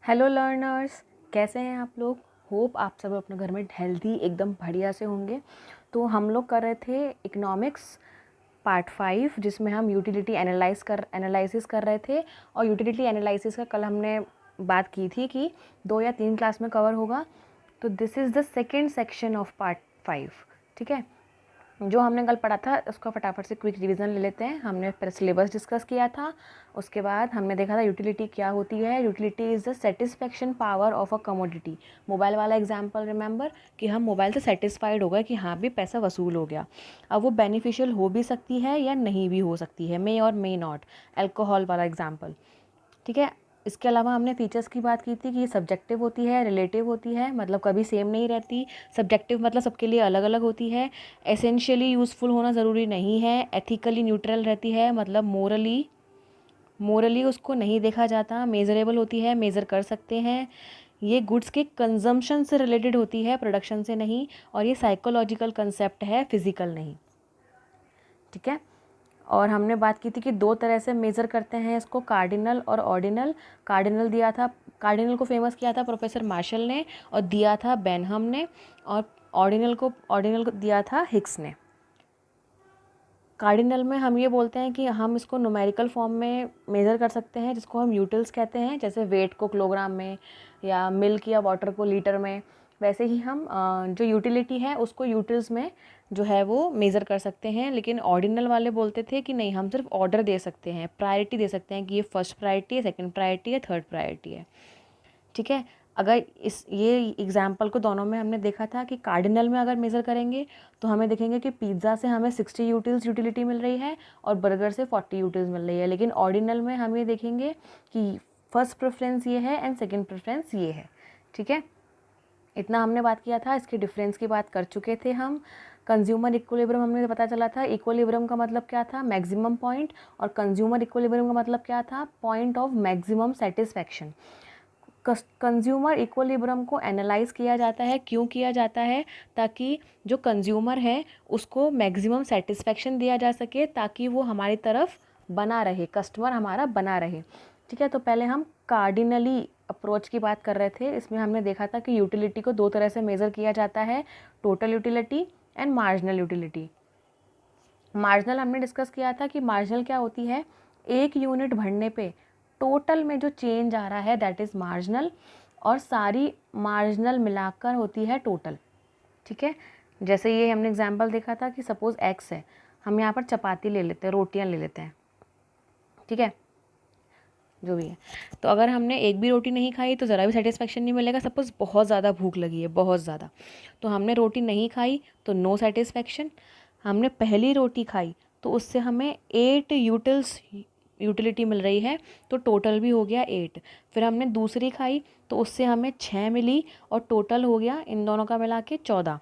Hello learners, कैसे हैं आप लोग। होप आप सब अपने घर में हेल्दी एकदम बढ़िया से होंगे। तो हम लोग कर रहे थे इकोनॉमिक्स पार्ट 5, जिसमें हम यूटिलिटी एनालिसिस कर रहे थे। और यूटिलिटी एनालिसिस का कल हमने बात की थी कि 2 या 3 क्लास में कवर होगा। तो this is the second section of part 5। ठीक है, जो हमने कल पढ़ा था उसका फटाफट से क्विक रिवीजन ले लेते हैं। हमने फिर सिलेबस डिस्कस किया था। उसके बाद हमने देखा था यूटिलिटी क्या होती है। Utility is the satisfaction power of a commodity. Mobile वाला एग्जांपल रिमेंबर कि हम मोबाइल से सेटिस्फाइड हो गए कि हाँ भी पैसा वसूल हो गया। अब वो बेनिफिशियल हो भी सकती है या नहीं भी हो सकती है, मे और मे नॉट। अल्कोहल वाला एग्जाम्पल, ठीक है। इसके अलावा हमने फीचर्स की बात की थी कि सब्जेक्टिव होती है, रिलेटिव होती है, मतलब कभी सेम नहीं रहती। सब्जेक्टिव मतलब सबके लिए अलग अलग होती है। एसेंशियली यूज़फुल होना ज़रूरी नहीं है। एथिकली न्यूट्रल रहती है, मतलब मोरली उसको नहीं देखा जाता। मेज़रेबल होती है, मेज़र कर सकते हैं। ये गुड्स के कंजम्पशन से रिलेटेड होती है, प्रोडक्शन से नहीं। और ये साइकोलॉजिकल कंसेप्ट है, फिजिकल नहीं। ठीक है। और हमने बात की थी कि 2 तरह से मेज़र करते हैं इसको, कार्डिनल और ऑर्डिनल। कार्डिनल को फेमस किया था प्रोफेसर मार्शल ने और दिया था बेनहम ने। और ऑर्डिनल को दिया था हिक्स ने। कार्डिनल में हम ये बोलते हैं कि हम इसको न्यूमेरिकल फॉर्म में मेज़र कर सकते हैं, जिसको हम यूटिल्स कहते हैं। जैसे वेट को किलोग्राम में या मिल्क या वाटर को लीटर में, वैसे ही हम जो यूटिलिटी है उसको यूटिल्स में जो है वो मेज़र कर सकते हैं। लेकिन ऑर्डिनल वाले बोलते थे कि नहीं, हम सिर्फ ऑर्डर दे सकते हैं, प्रायोरिटी दे सकते हैं कि ये फर्स्ट प्रायोरिटी है, सेकंड प्रायोरिटी है, थर्ड प्रायोरिटी है। ठीक है। अगर ये एग्जाम्पल को दोनों में हमने देखा था कि कार्डिनल में अगर मेज़र करेंगे तो हमें देखेंगे कि पिज़्ज़ा से हमें 60 यूटिलिटी मिल रही है और बर्गर से 40 यूटिल्स मिल रही है। लेकिन ऑर्डिनल में हम ये देखेंगे कि फर्स्ट प्रेफरेंस ये है एंड सेकंड प्रेफरेंस ये है। ठीक है, इतना हमने बात किया था। इसके डिफरेंस की बात कर चुके थे हम। कंज्यूमर इक्विलिब्रियम हमने पता चला था। इक्विलिब्रियम का मतलब क्या था, मैक्सिमम पॉइंट। और कंज्यूमर इक्विलिब्रियम का मतलब क्या था, point of maximum satisfaction. Consumer equilibrium को एनालाइज किया जाता है, क्यों किया जाता है, ताकि जो कंज्यूमर है उसको मैक्सिमम सेटिस्फेक्शन दिया जा सके, ताकि वो हमारी तरफ बना रहे, कस्टमर हमारा बना रहे। ठीक है, तो पहले हम कार्डिनली अप्रोच की बात कर रहे थे। इसमें हमने देखा था कि यूटिलिटी को 2 तरह से मेज़र किया जाता है, total utility and marginal utility. Marginal हमने डिस्कस किया था कि मार्जिनल क्या होती है, 1 यूनिट भरने पे टोटल में जो चेंज आ रहा है दैट इज़ मार्जिनल। और सारी मार्जिनल मिलाकर होती है टोटल। ठीक है, जैसे ये हमने एग्जांपल देखा था कि सपोज़ एक्स है, हम यहाँ पर चपाती ले लेते हैं, रोटियाँ ले लेते हैं। ठीक है, जो भी है। तो अगर हमने एक भी रोटी नहीं खाई तो ज़रा भी सेटिस्फेक्शन नहीं मिलेगा। सपोज़ बहुत ज़्यादा भूख लगी है, बहुत ज़्यादा, तो हमने रोटी नहीं खाई तो नो सेटिस्फेक्शन। हमने पहली रोटी खाई तो उससे हमें 8 यूटिलिटी मिल रही है, तो टोटल भी हो गया 8। फिर हमने दूसरी खाई तो उससे हमें 6 मिली और टोटल हो गया इन दोनों का मिला के 14।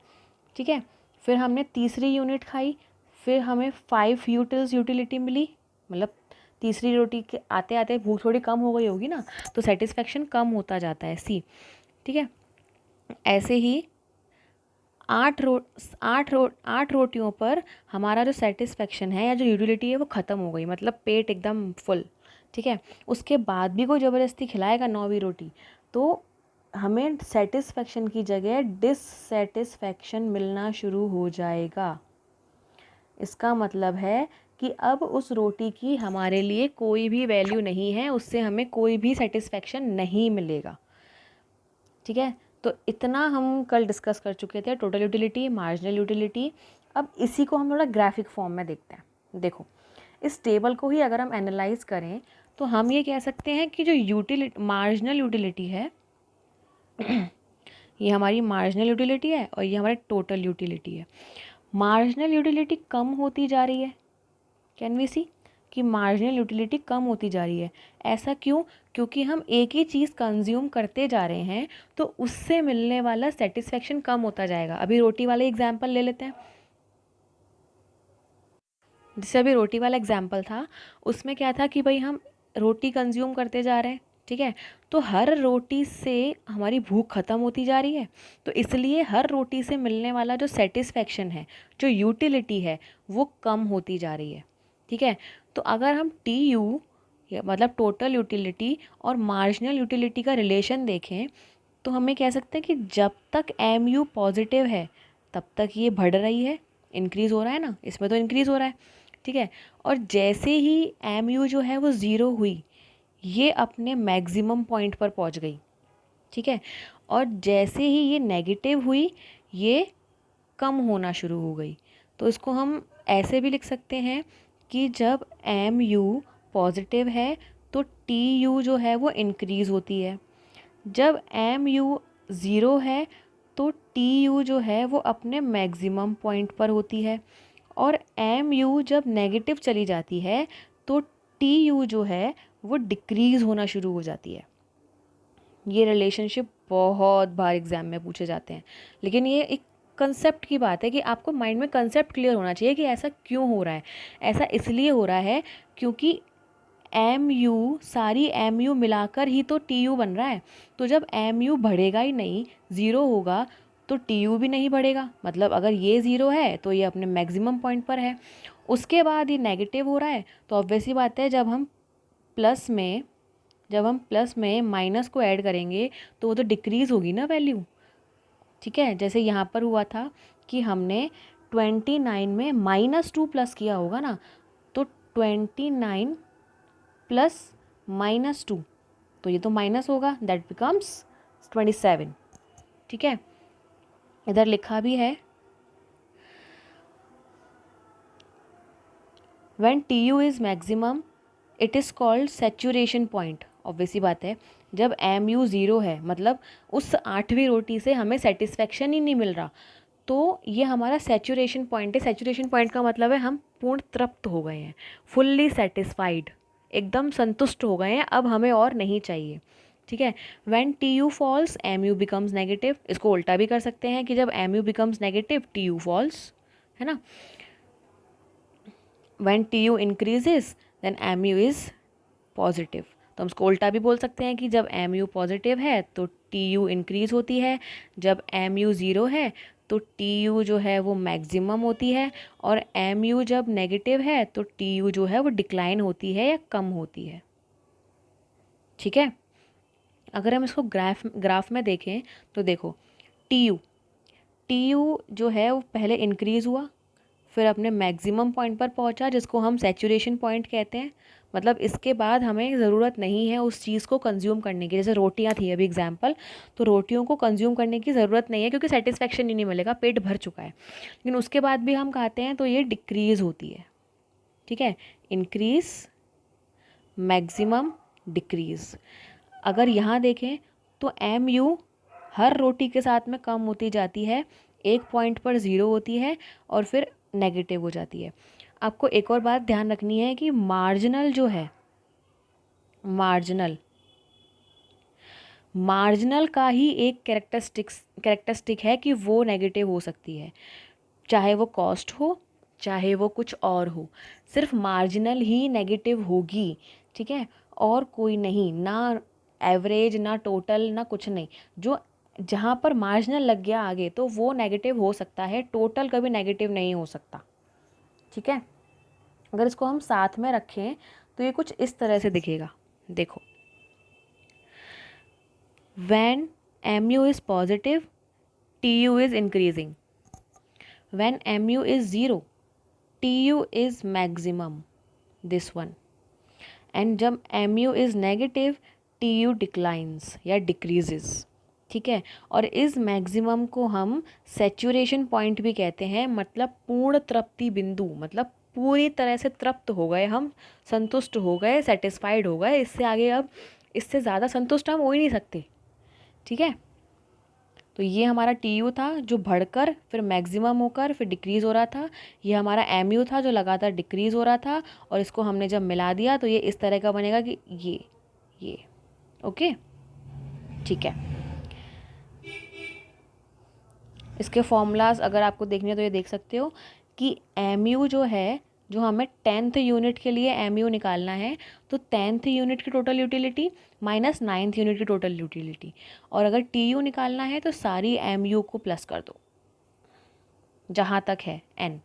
ठीक है, फिर हमने तीसरी यूनिट खाई, फिर हमें 5 यूटिलिटी मिली। मतलब तीसरी रोटी के आते आते भूख थोड़ी कम हो गई होगी ना, तो सेटिस्फेक्शन कम होता जाता है, सी। ठीक है, ऐसे ही 8 रोटियों पर हमारा जो सेटिस्फेक्शन है या जो यूटिलिटी है वो ख़त्म हो गई, मतलब पेट एकदम फुल। ठीक है, उसके बाद भी कोई ज़बरदस्ती खिलाएगा 9वीं रोटी तो हमें सेटिस्फेक्शन की जगह डिससेटिस्फेक्शन मिलना शुरू हो जाएगा। इसका मतलब है कि अब उस रोटी की हमारे लिए कोई भी वैल्यू नहीं है, उससे हमें कोई भी सेटिस्फेक्शन नहीं मिलेगा। ठीक है, तो इतना हम कल डिस्कस कर चुके थे, टोटल यूटिलिटी, मार्जिनल यूटिलिटी। अब इसी को हम थोड़ा ग्राफिक फॉर्म में देखते हैं। देखो, इस टेबल को ही अगर हम एनालाइज करें तो हम ये कह सकते हैं कि जो मार्जिनल यूटिलिटी है ये हमारी मार्जिनल यूटिलिटी है और ये हमारी टोटल यूटिलिटी है। मार्जिनल यूटिलिटी कम होती जा रही है। कैन वी सी कि मार्जिनल यूटिलिटी कम होती जा रही है। ऐसा क्यों? क्योंकि हम एक ही चीज़ कंज्यूम करते जा रहे हैं तो उससे मिलने वाला सेटिस्फेक्शन कम होता जाएगा। अभी रोटी वाले एग्जाम्पल ले लेते हैं। जैसे अभी रोटी वाला एग्जाम्पल था, उसमें क्या था कि भाई हम रोटी कंज्यूम करते जा रहे हैं। ठीक है, तो हर रोटी से हमारी भूख ख़त्म होती जा रही है, तो इसलिए हर रोटी से मिलने वाला जो सेटिस्फेक्शन है, जो यूटिलिटी है, वो कम होती जा रही है। ठीक है, तो अगर हम TU मतलब टोटल यूटिलिटी और मार्जिनल यूटिलिटी का रिलेशन देखें तो हमें कह सकते हैं कि जब तक एम यू पॉजिटिव है तब तक ये बढ़ रही है, इंक्रीज़ हो रहा है ना, इसमें तो इंक्रीज़ हो रहा है, ठीक है। और जैसे ही एम यू जो है वो ज़ीरो हुई, ये अपने मैक्सिमम पॉइंट पर पहुंच गई, ठीक है। और जैसे ही ये नेगेटिव हुई, ये कम होना शुरू हो गई। तो इसको हम ऐसे भी लिख सकते हैं कि जब एम यू पॉजिटिव है तो टी यू जो है वो इंक्रीज़ होती है। जब एम यू ज़ीरो है तो टी यू जो है वो अपने मैक्सिमम पॉइंट पर होती है। और एम यू जब नेगेटिव चली जाती है तो टी यू जो है वो डिक्रीज़ होना शुरू हो जाती है। ये रिलेशनशिप बहुत बार एग्ज़ाम में पूछे जाते हैं, लेकिन ये एक कंसेप्ट की बात है कि आपको माइंड में कंसेप्ट क्लियर होना चाहिए कि ऐसा क्यों हो रहा है। ऐसा इसलिए हो रहा है क्योंकि एम यू, सारी एम यू मिलाकर ही तो टी यू बन रहा है। तो जब एम यू बढ़ेगा ही नहीं, ज़ीरो होगा, तो टी यू भी नहीं बढ़ेगा। मतलब अगर ये ज़ीरो है तो ये अपने मैक्सिमम पॉइंट पर है, उसके बाद ये नेगेटिव हो रहा है, तो ऑब्वियसली बात है जब हम प्लस में माइनस को ऐड करेंगे तो वो तो डिक्रीज़ होगी ना वैल्यू, ठीक है। जैसे यहाँ पर हुआ था कि हमने 29 में -2 प्लस किया होगा ना, तो 29 प्लस -2, तो ये तो माइनस होगा, दैट बिकम्स 27, ठीक है। इधर लिखा भी है when T U is maximum it is called saturation point. Obviously बात है, जब एम यू ज़ीरो है, मतलब उस 8वीं रोटी से हमें सेटिस्फेक्शन ही नहीं मिल रहा, तो ये हमारा सैचुरेशन पॉइंट है। सैचुरेशन पॉइंट का मतलब है हम पूर्ण तृप्त हो गए हैं, फुल्ली सेटिस्फाइड, एकदम संतुष्ट हो गए हैं, अब हमें और नहीं चाहिए, ठीक है। When T U falls M U becomes negative. इसको उल्टा भी कर सकते हैं कि जब M U becomes negative T U falls, है ना। When T U increases then M U is positive. तो हम उसको उल्टा भी बोल सकते हैं कि जब एम यू पॉजिटिव है तो टी यू इंक्रीज़ होती है, जब एम यू ज़ीरो है तो टी यू जो है वो मैक्सिमम होती है, और एम यू जब नेगेटिव है तो टी यू जो है वो डिक्लाइन होती है या कम होती है, ठीक है। अगर हम इसको ग्राफ में देखें तो देखो, टी यू जो है वो पहले इंक्रीज़ हुआ, फिर अपने मैक्सिमम पॉइंट पर पहुंचा जिसको हम सैचुरेशन पॉइंट कहते हैं। मतलब इसके बाद हमें ज़रूरत नहीं है उस चीज़ को कंज्यूम करने की। जैसे रोटियां थी अभी एग्जांपल, तो रोटियों को कंज्यूम करने की ज़रूरत नहीं है क्योंकि सेटिस्फेक्शन ही नहीं मिलेगा, पेट भर चुका है। लेकिन उसके बाद भी हम खाते हैं तो ये डिक्रीज़ होती है, ठीक है। Increase, maximum, decrease. अगर यहाँ देखें तो एम यू हर रोटी के साथ में कम होती जाती है, एक पॉइंट पर ज़ीरो होती है और फिर नेगेटिव हो जाती है। आपको एक और बात ध्यान रखनी है कि मार्जिनल जो है, मार्जिनल का ही एक कैरेक्टरिस्टिक है कि वो नेगेटिव हो सकती है, चाहे वो कॉस्ट हो चाहे वो कुछ और हो, सिर्फ मार्जिनल ही नेगेटिव होगी, ठीक है। और कोई नहीं, ना एवरेज ना टोटल ना कुछ नहीं। जो जहाँ पर मार्जिनल लग गया आगे तो वो नेगेटिव हो सकता है, टोटल कभी नेगेटिव नहीं हो सकता, ठीक है। अगर इसको हम साथ में रखें तो ये कुछ इस तरह से दिखेगा। देखो, when M U is positive T U is increasing, when M U is zero T U is maximum, this one. And जब M U is negative T U declines या डिक्रीजेस, ठीक है। और इस मैक्सिमम को हम सैचुरेशन पॉइंट भी कहते हैं, मतलब पूर्ण तृप्ति बिंदु, मतलब पूरी तरह से तृप्त हो गए हम, संतुष्ट हो गए, सेटिस्फाइड हो गए, इससे आगे अब इससे ज़्यादा संतुष्ट हम हो ही नहीं सकते, ठीक है। तो ये हमारा टी यू था जो बढ़कर फिर मैक्सिमम होकर फिर डिक्रीज़ हो रहा था, ये हमारा एम यू था जो लगातार डिक्रीज़ हो रहा था, और इसको हमने जब मिला दिया तो ये इस तरह का बनेगा कि ये ओके, ठीक है। इसके फॉर्मूलाज अगर आपको देखने हैं तो ये देख सकते हो कि एम यू जो है, जो हमें 10th यूनिट के लिए एम यू निकालना है, तो 10th यूनिट की total utility minus 9th unit की टोटल यूटिलिटी, और अगर टी यू निकालना है तो सारी एम यू को प्लस कर दो जहाँ तक है एन,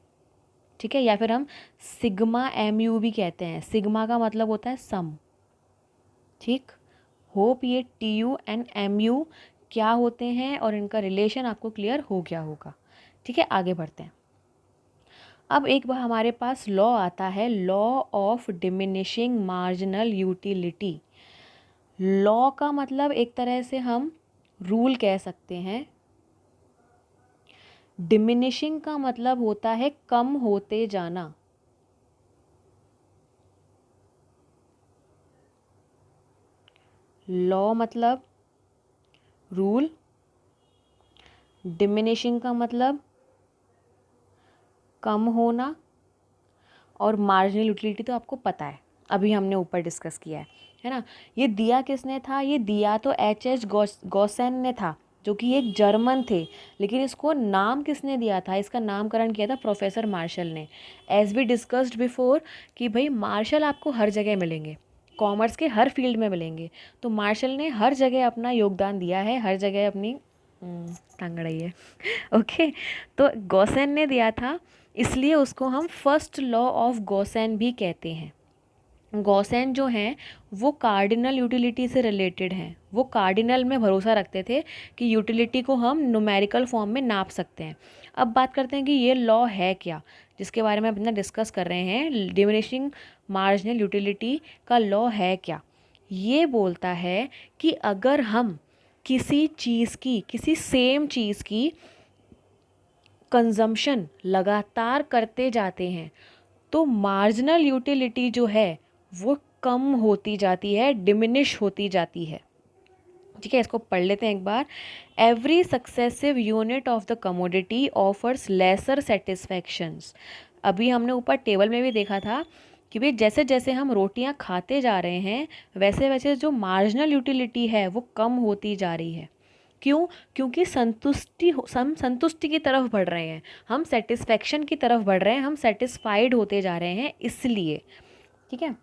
ठीक है। या फिर हम सिग्मा एम यू भी कहते हैं, सिग्मा का मतलब होता है सम, ठीक, होप ये TU एंड MU क्या होते हैं और इनका रिलेशन आपको क्लियर हो गया होगा। ठीक है, आगे बढ़ते हैं। अब एक बार हमारे पास लॉ आता है, law of diminishing marginal utility. Law का मतलब एक तरह से हम रूल कह सकते हैं। डिमिनिशिंग का मतलब होता है कम होते जाना। लॉ मतलब रूल, डिमिनिशिंग का मतलब कम होना, और मार्जिनल यूटिलिटी तो आपको पता है, अभी हमने ऊपर डिस्कस किया है ना। ये दिया किसने था? ये दिया तो H.H. गॉसेन ने था, जो कि एक जर्मन थे, लेकिन इसको नाम किसने दिया था? इसका नामकरण किया था प्रोफेसर मार्शल ने। एज वी डिस्कस्ड बिफोर कि भाई मार्शल आपको हर जगह मिलेंगे, कॉमर्स के हर फील्ड में मिलेंगे, तो मार्शल ने हर जगह अपना योगदान दिया है, हर जगह अपनी टांग अड़ाई है ओके, तो गॉसेन ने दिया था, इसलिए उसको हम फर्स्ट लॉ ऑफ गॉसेन भी कहते हैं। गॉसेन जो हैं वो कार्डिनल यूटिलिटी से रिलेटेड हैं। वो कार्डिनल में भरोसा रखते थे कि यूटिलिटी को हम न्यूमेरिकल फॉर्म में नाप सकते हैं। अब बात करते हैं कि ये लॉ है क्या, जिसके बारे में अपना डिस्कस कर रहे हैं। डिमिनिशिंग मार्जिनल यूटिलिटी का लॉ है क्या? ये बोलता है कि अगर हम किसी चीज़ की, किसी सेम चीज़ की कंजम्पशन लगातार करते जाते हैं तो मार्जिनल यूटिलिटी जो है वो कम होती जाती है, डिमिनिश होती जाती है। ठीक है, इसको पढ़ लेते हैं एक बार। Every successive unit of the commodity offers lesser satisfactions. अभी हमने ऊपर टेबल में भी देखा था कि भाई जैसे जैसे हम रोटियां खाते जा रहे हैं वैसे वैसे जो मार्जिनल यूटिलिटी है वो कम होती जा रही है। क्यों? क्योंकि हम संतुष्टि की तरफ बढ़ रहे हैं, हम सेटिस्फैक्शन की तरफ बढ़ रहे हैं, हम सेटिस्फाइड होते जा रहे हैं, इसलिए। ठीक है,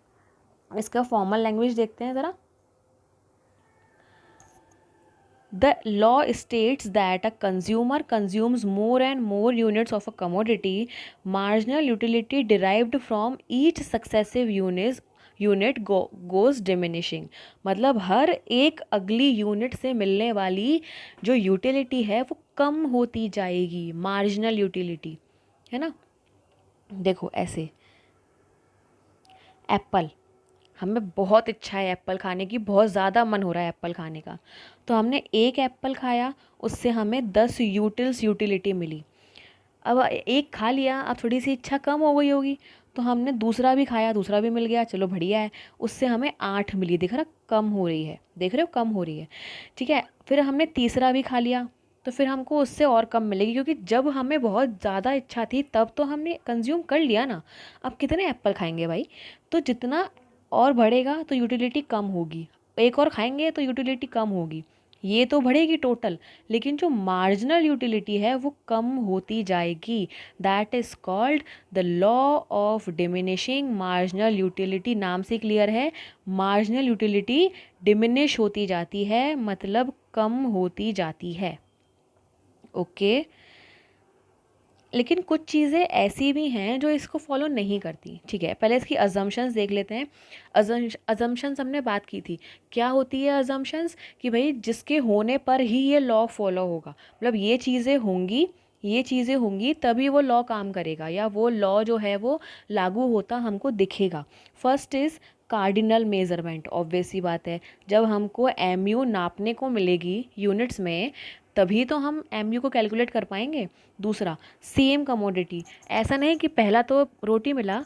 इसका फॉर्मल लैंग्वेज देखते हैं ज़रा। The law states that a consumer consumes more and more units of a commodity. Marginal utility derived from each successive unit goes diminishing. मतलब हर एक अगली यूनिट से मिलने वाली जो यूटिलिटी है वो कम होती जाएगी, मार्जिनल यूटिलिटी, है ना। देखो ऐसे, एप्पल, हमें बहुत इच्छा है एप्पल खाने की, बहुत ज़्यादा मन हो रहा है एप्पल खाने का, तो हमने एक एप्पल खाया, उससे हमें 10 यूटिलिटी मिली। अब एक खा लिया, अब थोड़ी सी इच्छा कम हो गई होगी, तो हमने दूसरा भी खाया, दूसरा भी मिल गया, चलो बढ़िया है, उससे हमें 8 मिली। देख रहा, कम हो रही है, देख रहे हो, कम हो रही है। ठीक है, फिर हमने तीसरा भी खा लिया, तो फिर हमको उससे और कम मिलेगी, क्योंकि जब हमें बहुत ज़्यादा इच्छा थी तब तो हमने कंज्यूम कर लिया ना, अब कितने एप्पल खाएंगे भाई। तो जितना और बढ़ेगा तो यूटिलिटी कम होगी, एक और खाएंगे तो यूटिलिटी कम होगी, ये तो बढ़ेगी टोटल, लेकिन जो मार्जिनल यूटिलिटी है वो कम होती जाएगी। That is called the law of diminishing marginal utility. नाम से क्लियर है, मार्जिनल यूटिलिटी डिमिनिश होती जाती है, मतलब कम होती जाती है। ओके, लेकिन कुछ चीज़ें ऐसी भी हैं जो इसको फॉलो नहीं करती। ठीक है, पहले इसकी अजम्पशंस देख लेते हैं। अजम्पशंस हमने बात की थी, क्या होती है अजम्पशंस? कि भाई जिसके होने पर ही ये लॉ फॉलो होगा, मतलब ये चीज़ें होंगी, ये चीज़ें होंगी तभी वो लॉ काम करेगा, या वो लॉ जो है वो लागू होता हमको दिखेगा। First is cardinal measurement. Obvious सी बात है, जब हमको MU नापने को मिलेगी यूनिट्स में तभी तो हम MU को कैलकुलेट कर पाएंगे। दूसरा, सेम कमोडिटी, ऐसा नहीं कि पहला तो रोटी मिला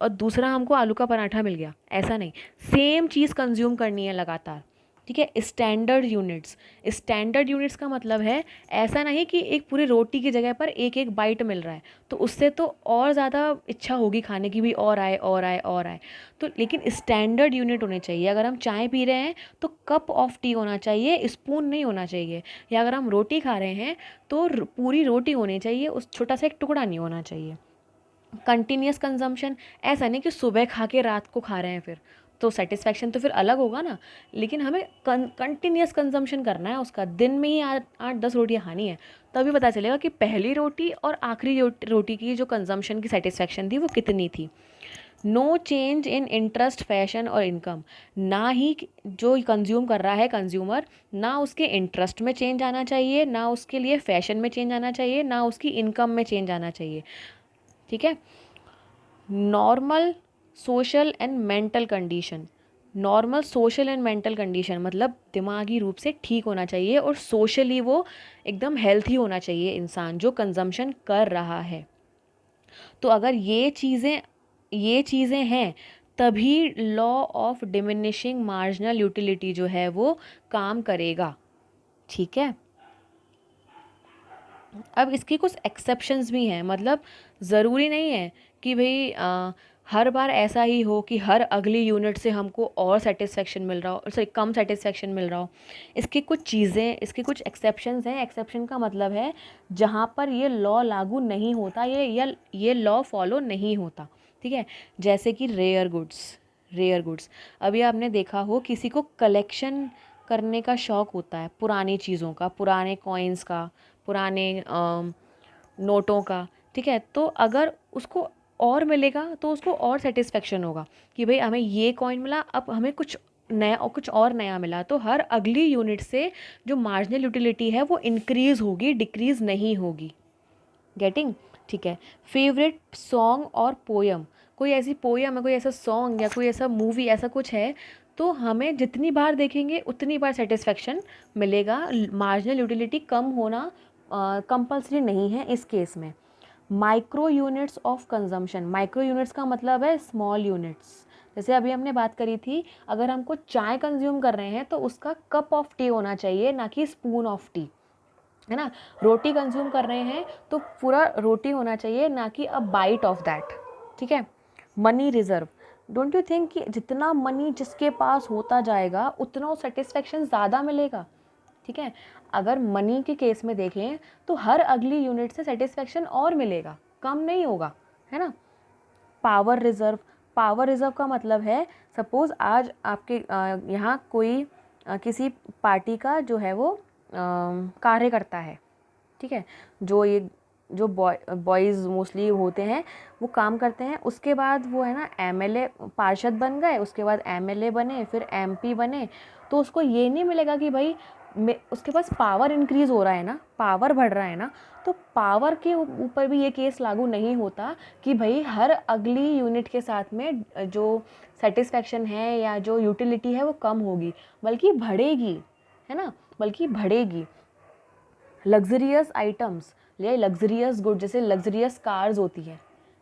और दूसरा हमको आलू का पराठा मिल गया, ऐसा नहीं, सेम चीज़ कंज्यूम करनी है लगातार। ठीक है, स्टैंडर्ड यूनिट्स। स्टैंडर्ड यूनिट्स का मतलब है ऐसा नहीं कि एक पूरी रोटी की जगह पर एक एक बाइट मिल रहा है, तो उससे तो और ज़्यादा इच्छा होगी खाने की भी, और आए और आए और आए। तो लेकिन स्टैंडर्ड यूनिट होने चाहिए। अगर हम चाय पी रहे हैं तो कप ऑफ टी होना चाहिए, स्पून नहीं होना चाहिए। या अगर हम रोटी खा रहे हैं तो पूरी रोटी होनी चाहिए, उस छोटा सा एक टुकड़ा नहीं होना चाहिए। कंटिन्यूस कंजम्पशन, ऐसा नहीं कि सुबह खा के रात को खा रहे हैं, फिर तो सेटिस्फैक्शन तो फिर अलग होगा ना। लेकिन हमें कंटिन्यूस कंजम्पशन करना है उसका, दिन में ही 8-10 रोटियां खानी है, तभी पता चलेगा कि पहली रोटी और आखिरी रोटी की जो कंजम्पशन की सेटिस्फैक्शन थी वो कितनी थी। No change in interest, fashion और इनकम, ना ही जो कंज्यूम कर रहा है कंज्यूमर, ना उसके इंटरेस्ट में चेंज आना चाहिए, ना उसके लिए फैशन में चेंज आना चाहिए, ना उसकी इनकम में चेंज आना चाहिए। ठीक है। Normal social and mental condition, normal social and mental condition मतलब दिमागी रूप से ठीक होना चाहिए और सोशली वो एकदम हेल्थी होना चाहिए इंसान जो कंजम्पशन कर रहा है। तो अगर ये चीज़ें हैं तभी law of diminishing marginal utility जो है वो काम करेगा। ठीक है। अब इसकी कुछ एक्सेप्शंस भी हैं, मतलब ज़रूरी नहीं है कि भाई हर बार ऐसा ही हो कि हर अगली यूनिट से हमको और सेटिस्फेक्शन मिल रहा हो, सॉरी कम सेटिस्फेक्शन मिल रहा हो। इसकी कुछ एक्सेप्शंस हैं। एक्सेप्शन का मतलब है जहाँ पर ये लॉ लागू नहीं होता, ये लॉ फॉलो नहीं होता। ठीक है। जैसे कि रेयर गुड्स अभी आपने देखा हो किसी को कलेक्शन करने का शौक़ होता है पुरानी चीज़ों का, पुराने कॉइन्स का, पुराने नोटों का। ठीक है। तो अगर उसको और मिलेगा तो उसको और सेटिस्फेक्शन होगा कि भाई हमें ये कॉइन मिला, अब हमें कुछ नया और कुछ और नया मिला। तो हर अगली यूनिट से जो मार्जिनल यूटिलिटी है वो इंक्रीज़ होगी, डिक्रीज़ नहीं होगी। गेटिंग। ठीक है। फेवरेट सॉन्ग और पोयम, कोई ऐसी पोयम है, कोई ऐसा सॉन्ग या कोई ऐसा मूवी ऐसा कुछ है तो हमें जितनी बार देखेंगे उतनी बार सेटिस्फेक्शन मिलेगा। मार्जिनल यूटिलिटी कम होना कंपल्सरी नहीं है इस केस में। Micro units of consumption, micro units का मतलब है स्मॉल यूनिट्स। जैसे अभी हमने बात करी थी, अगर हमको चाय कंज्यूम कर रहे हैं तो उसका कप ऑफ टी होना चाहिए, ना कि स्पून ऑफ टी, है ना। रोटी कंज्यूम कर रहे हैं तो पूरा रोटी होना चाहिए, ना कि अ बाइट ऑफ दैट। ठीक है। Money reserve, don't you think कि जितना मनी जिसके पास होता जाएगा उतना सेटिस्फेक्शन ज़्यादा मिलेगा। ठीक है। अगर मनी के केस में देखें तो हर अगली यूनिट से सेटिस्फेक्शन और मिलेगा, कम नहीं होगा, है ना। पावर रिजर्व, पावर रिजर्व का मतलब है सपोज़ आज आपके यहाँ कोई किसी पार्टी का जो है वो कार्य करता है। ठीक है। जो बॉयज़ मोस्टली होते हैं वो काम करते हैं, उसके बाद वो है ना एमएलए पार्षद बन गए, उसके बाद एमएलए बने, फिर एमपी बने। तो उसको ये नहीं मिलेगा कि भाई उसके पास पावर इंक्रीज़ हो रहा है ना, पावर बढ़ रहा है ना। तो पावर के ऊपर भी ये केस लागू नहीं होता कि भाई हर अगली यूनिट के साथ में जो सेटिस्फेक्शन है या जो यूटिलिटी है वो कम होगी, बल्कि बढ़ेगी, है ना, बल्कि बढ़ेगी। लग्जरियस आइटम्स या लग्जरियस गुड, जैसे लग्जरियस कार्स होती हैं।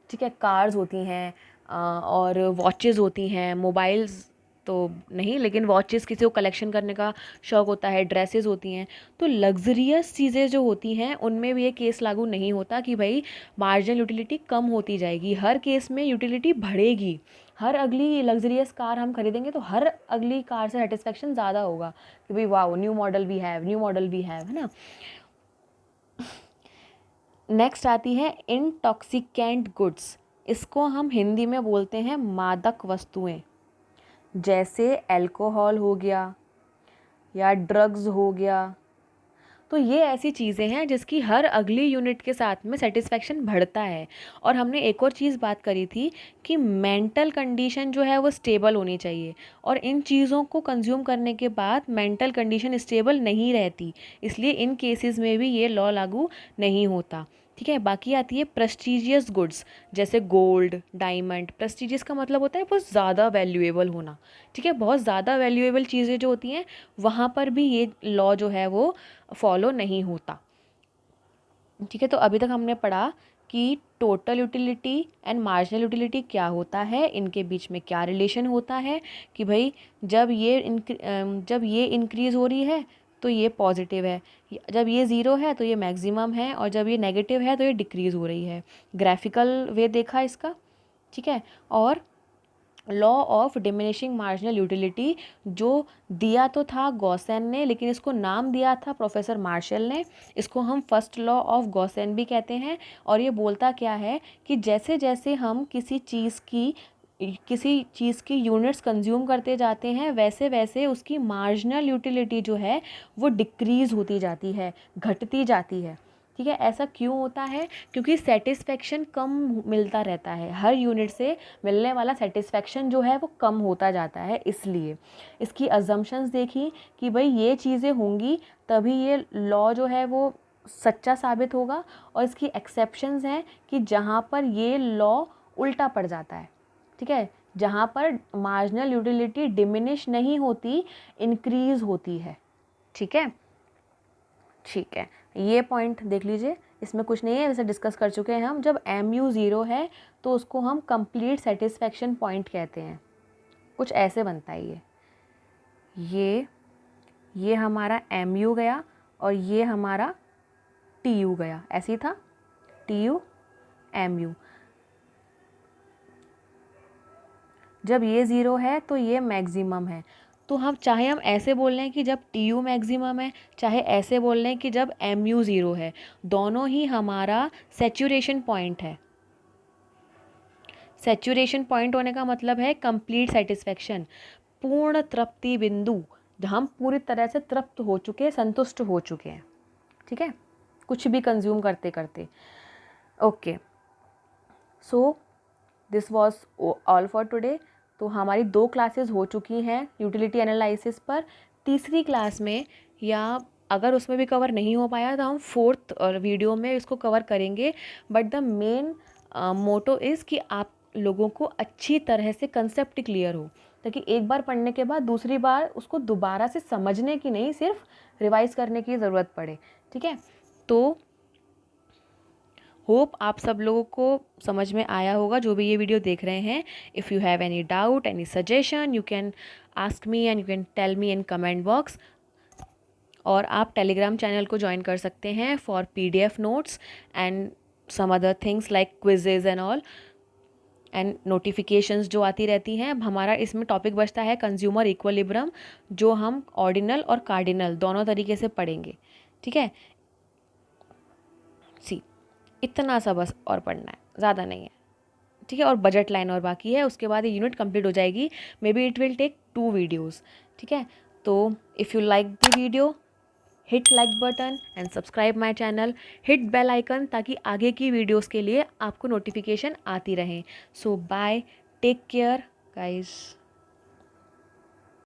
ठीक है। कार्स होती हैं और वॉचेस होती हैं, मोबाइल्स तो नहीं, लेकिन वॉचेस किसी को कलेक्शन करने का शौक़ होता है, ड्रेसेस होती हैं। तो लग्जरियस चीज़ें जो होती हैं उनमें भी ये केस लागू नहीं होता कि भाई मार्जिनल यूटिलिटी कम होती जाएगी, हर केस में यूटिलिटी बढ़ेगी। हर अगली लग्जरियस कार हम खरीदेंगे तो हर अगली कार से सेटिस्फेक्शन ज़्यादा होगा कि भाई wow new model we have, new model we have, है ना। नेक्स्ट आती है इंटॉक्सिकेंट गुड्स, इसको हम हिंदी में बोलते हैं मादक वस्तुएं, जैसे अल्कोहल हो गया या ड्रग्स हो गया। तो ये ऐसी चीज़ें हैं जिसकी हर अगली यूनिट के साथ में सेटिस्फेक्शन बढ़ता है। और हमने एक और चीज़ बात करी थी कि मेंटल कंडीशन जो है वो स्टेबल होनी चाहिए, और इन चीज़ों को कंज्यूम करने के बाद मेंटल कंडीशन स्टेबल नहीं रहती, इसलिए इन केसेस में भी ये लॉ लागू नहीं होता। ठीक है। बाकी आती है प्रेस्टीजियस गुड्स, जैसे गोल्ड, डायमंड। प्रेस्टीजियस का मतलब होता है बहुत ज़्यादा वैल्यूएबल होना। ठीक है। बहुत ज़्यादा वैल्यूएबल चीज़ें जो होती हैं वहाँ पर भी ये लॉ जो है वो फॉलो नहीं होता। ठीक है। तो अभी तक हमने पढ़ा कि total utility and marginal utility क्या होता है, इनके बीच में क्या रिलेशन होता है कि भाई जब ये इंक्रीज़ हो रही है तो ये पॉजिटिव है, जब ये ज़ीरो है तो ये मैक्सिमम है, और जब ये नेगेटिव है तो ये डिक्रीज़ हो रही है। ग्राफिकल वे देखा इसका। ठीक है। और law of diminishing marginal utility जो दिया तो था गॉसेन ने, लेकिन इसको नाम दिया था प्रोफेसर मार्शल ने। इसको हम फर्स्ट लॉ ऑफ गॉसेन भी कहते हैं। और ये बोलता क्या है कि जैसे जैसे हम किसी चीज़ की यूनिट्स कंज्यूम करते जाते हैं, वैसे वैसे उसकी मार्जिनल यूटिलिटी जो है वो डिक्रीज़ होती जाती है, घटती जाती है। ठीक है, ऐसा क्यों होता है? क्योंकि सेटिस्फेक्शन कम मिलता रहता है, हर यूनिट से मिलने वाला सेटिस्फेक्शन जो है वो कम होता जाता है। इसलिए इसकी अजम्पशंस देखी कि भाई ये चीज़ें होंगी तभी ये लॉ जो है वो सच्चा साबित होगा, और इसकी एक्सेप्शंस हैं कि जहाँ पर ये लॉ उल्टा पड़ जाता है। ठीक है, जहाँ पर मार्जिनल यूटिलिटी डिमिनिश नहीं होती, इंक्रीज होती है। ठीक है, ठीक है, ये पॉइंट देख लीजिए, इसमें कुछ नहीं है, वैसे डिस्कस कर चुके हैं हम। जब MU 0 है तो उसको हम कंप्लीट सेटिस्फेक्शन पॉइंट कहते हैं। कुछ ऐसे बनता है ये हमारा MU गया और ये हमारा TU गया, ऐसे ही था, TU MU। जब ये 0 है तो ये मैक्सिमम है। तो हम चाहे हम ऐसे बोल रहे हैं कि जब TU मैक्सिमम है, चाहे ऐसे बोल रहे हैं कि जब MU 0 है, दोनों ही हमारा सैचुरेशन पॉइंट है। सैचुरेशन पॉइंट होने का मतलब है कंप्लीट सेटिस्फेक्शन, पूर्ण तृप्ति बिंदु, हम पूरी तरह से तृप्त हो चुके हैं, संतुष्ट हो चुके हैं। ठीक है, कुछ भी कंज्यूम करते करते। Okay, so this was all for today. तो हमारी 2 क्लासेस हो चुकी हैं यूटिलिटी एनालिसिस पर। तीसरी क्लास में, या अगर उसमें भी कवर नहीं हो पाया तो हम 4th वीडियो में इसको कवर करेंगे। But the main motto is कि आप लोगों को अच्छी तरह से कंसेप्ट क्लियर हो, ताकि एक बार पढ़ने के बाद दूसरी बार उसको दोबारा से समझने की नहीं, सिर्फ रिवाइज करने की ज़रूरत पड़े। ठीक है, तो होप आप सब लोगों को समझ में आया होगा जो भी ये वीडियो देख रहे हैं। If you have any doubt, any suggestion, you can ask me and you can tell me in comment box. और आप टेलीग्राम चैनल को ज्वाइन कर सकते हैं for PDF notes and some other things like quizzes and all, and notifications जो आती रहती हैं। हमारा इसमें टॉपिक बचता है कंज्यूमर इक्विलिब्रियम, जो हम ऑर्डिनल और कार्डिनल दोनों तरीके से पढ़ेंगे। ठीक है, इतना सा बस और पढ़ना है, ज़्यादा नहीं है। ठीक है, और बजट लाइन और बाकी है, उसके बाद ये यूनिट कंप्लीट हो जाएगी। Maybe it will take 2 videos. ठीक है, तो if you like the video, hit like button and subscribe my channel, hit bell icon, ताकि आगे की वीडियोज़ के लिए आपको नोटिफिकेशन आती रहे। सो बाय, टेक केयर गाइज।